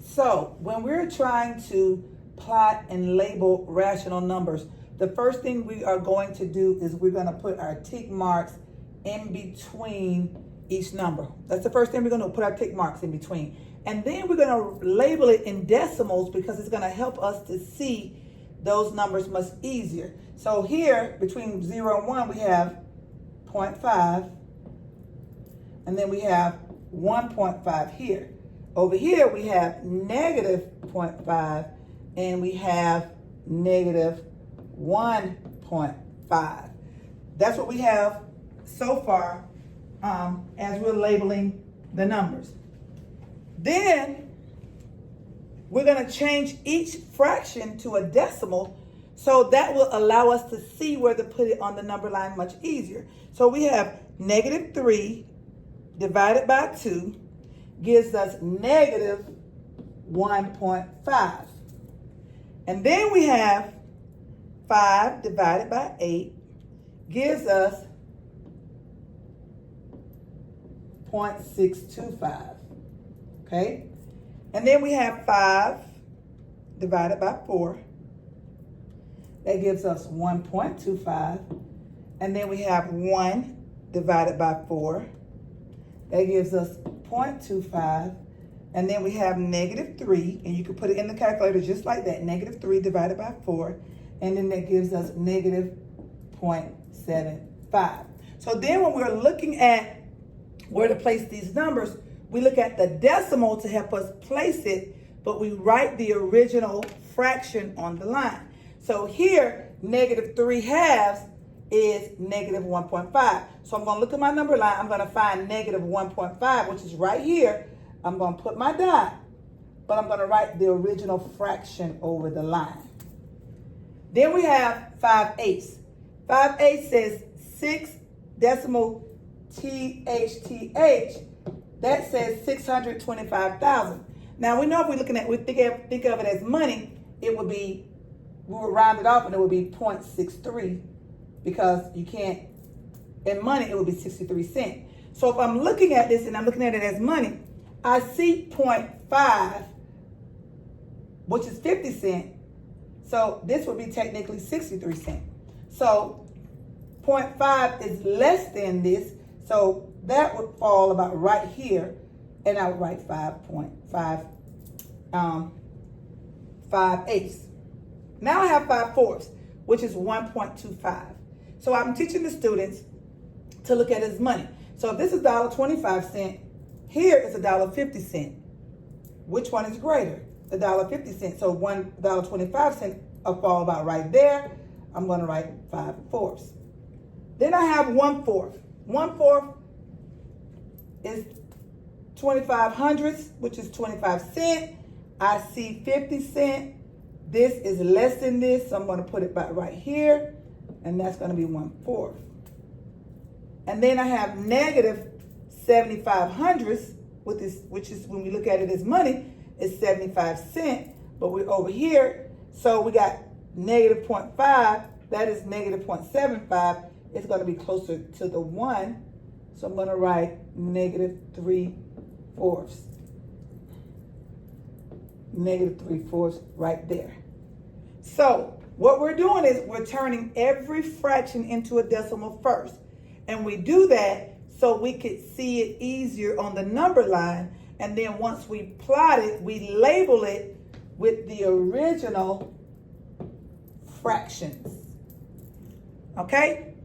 So when we're trying to plot and label rational numbers, the first thing we are going to do is we're going to put our tick marks in between each number. That's the first thing we're going to put our tick marks in between. And then we're going to label it in decimals because it's going to help us to see those numbers much easier. So here, between 0 and 1, we have 0.5. And then we have 1.5 here. Over here, we have negative 0.5. And we have negative 1.5. That's what we have so far as we're labeling the numbers. Then we're going to change each fraction to a decimal, so that will allow us to see where to put it on the number line much easier. So we have negative 3 divided by 2 gives us negative 1.5. And then we have 5 divided by 8 gives us 0.625. Okay? And then we have 5 divided by 4. That gives us 1.25. And then we have 1 divided by 4. That gives us 0.25. And then we have negative 3. And you can put it in the calculator just like that. Negative 3 divided by 4. And then that gives us negative 0.75. So then when we're looking at where to place these numbers, we look at the decimal to help us place it, but we write the original fraction on the line. So here, negative 3 halves is negative 1.5. So I'm going to look at my number line. I'm going to find negative 1.5, which is right here. I'm going to put my dot, but I'm going to write the original fraction over the line. Then we have 5/8. 5/8 says 6 decimal THTH. That says 625,000. Now we know if we're looking at, we think of it as money, it would be, we would round it off and it would be 0.63, because you can't, in money it would be 63 cents. So if I'm looking at this and I'm looking at it as money, I see 0.5, which is 50 cents. So this would be technically 63 cents. So 0.5 is less than this. So that would fall about right here, and I would write 5.5, 5/8. Now I have 5/4, which is 1.25. So I'm teaching the students to look at it as money. So if this is $1.25, here is $1.50. Which one is greater? The $1.50. So $1.25 will fall about right there. I'm going to write 5/4. Then I have 1/4. 1/4 is 25 hundredths, which is 25 cents. I see 50 cents. This is less than this, so I'm going to put it back right here, and that's going to be 1/4. And then I have negative 75 hundredths, which is when we look at it as money, is 75 cents. But we're over here, so we got negative 0.5. That is negative 0.75. It's going to be closer to the 1. So I'm going to write negative 3/4. Negative 3/4 right there. So what we're doing is we're turning every fraction into a decimal first. And we do that so we could see it easier on the number line. And then once we plot it, we label it with the original fractions. Okay?